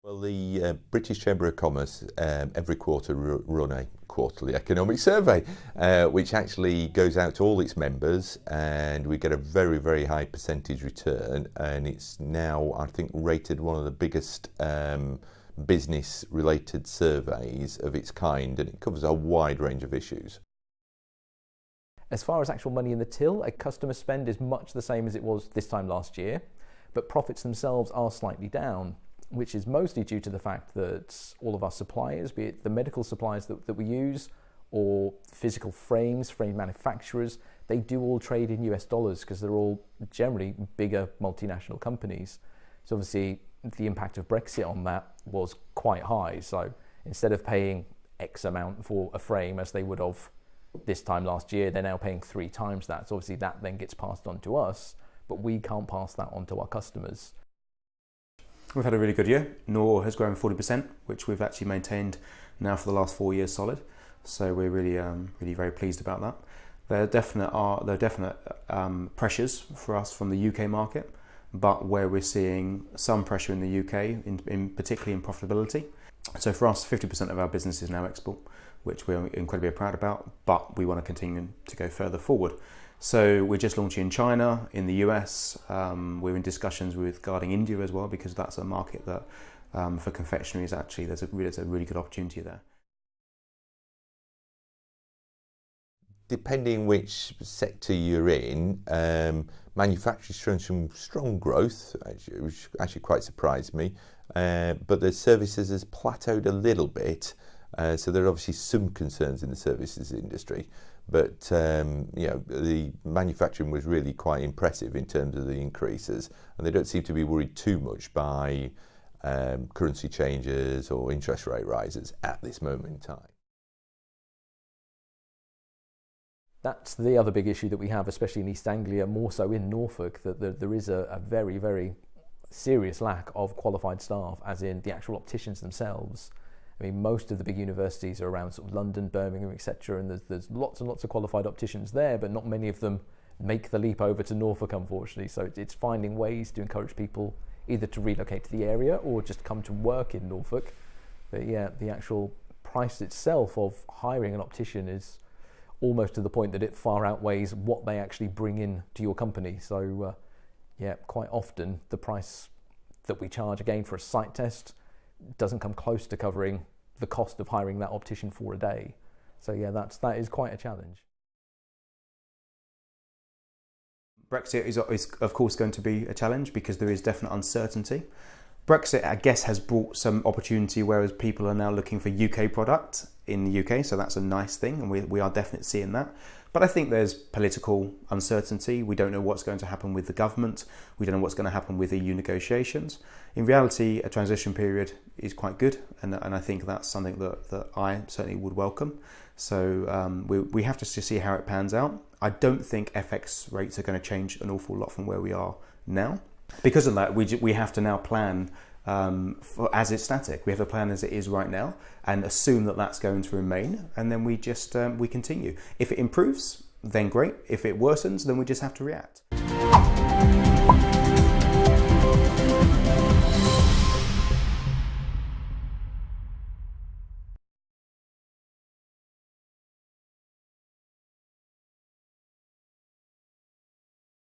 Well, the British Chamber of Commerce every quarter run a quarterly economic survey, which actually goes out to all its members, and we get a very, very high percentage return, and it's now, I think, rated one of the biggest business-related surveys of its kind, and it covers a wide range of issues. As far as actual money in the till, a customer spend is much the same as it was this time last year, but profits themselves are slightly down, which is mostly due to the fact that all of our suppliers, be it the medical supplies that we use or physical frame manufacturers, they do all trade in US dollars because they're all generally bigger multinational companies. So obviously the impact of Brexit on that was quite high. So instead of paying X amount for a frame as they would have this time last year, they're now paying 3 times that. So obviously that then gets passed on to us, but we can't pass that on to our customers. We've had a really good year. NOR has grown 40%, which we've actually maintained now for the last 4 years solid. So we're really very pleased about that. There are definite pressures for us from the UK market, but where we're seeing some pressure in the UK, particularly in profitability. So for us, 50% of our business is now export, which we're incredibly proud about, but we want to continue to go further forward. So we're just launching in China, in the US. We're in discussions regarding India as well, because that's a market that for confectionery is actually, there's a really good opportunity there. Depending which sector you're in, manufacturing's shown some strong growth, which actually quite surprised me, but the services has plateaued a little bit, so there are obviously some concerns in the services industry, but the manufacturing was really quite impressive in terms of the increases, and they don't seem to be worried too much by currency changes or interest rate rises at this moment in time. That's the other big issue that we have, especially in East Anglia, more so in Norfolk, that there is a very, very serious lack of qualified staff, as in the actual opticians themselves. I mean, most of the big universities are around sort of London, Birmingham, etc., and there's lots and lots of qualified opticians there, but not many of them make the leap over to Norfolk, unfortunately. So it's finding ways to encourage people either to relocate to the area or just come to work in Norfolk. But yeah, the actual price itself of hiring an optician is almost to the point that it far outweighs what they actually bring in to your company. So yeah, quite often the price that we charge again for a sight test doesn't come close to covering the cost of hiring that optician for a day. So yeah, that is quite a challenge. Brexit is of course going to be a challenge because there is definite uncertainty. Brexit, I guess, has brought some opportunity, whereas people are now looking for UK product in the UK, so that's a nice thing, and we are definitely seeing that. But I think there's political uncertainty. We don't know what's going to happen with the government. We don't know what's going to happen with EU negotiations. In reality, a transition period is quite good, and I think that's something that I certainly would welcome. So we have to see how it pans out. I don't think FX rates are going to change an awful lot from where we are now. Because of that, we have to now plan as it's static. We have to plan as it is right now and assume that that's going to remain, and then we just we continue. If it improves, then great. If it worsens, then we just have to react.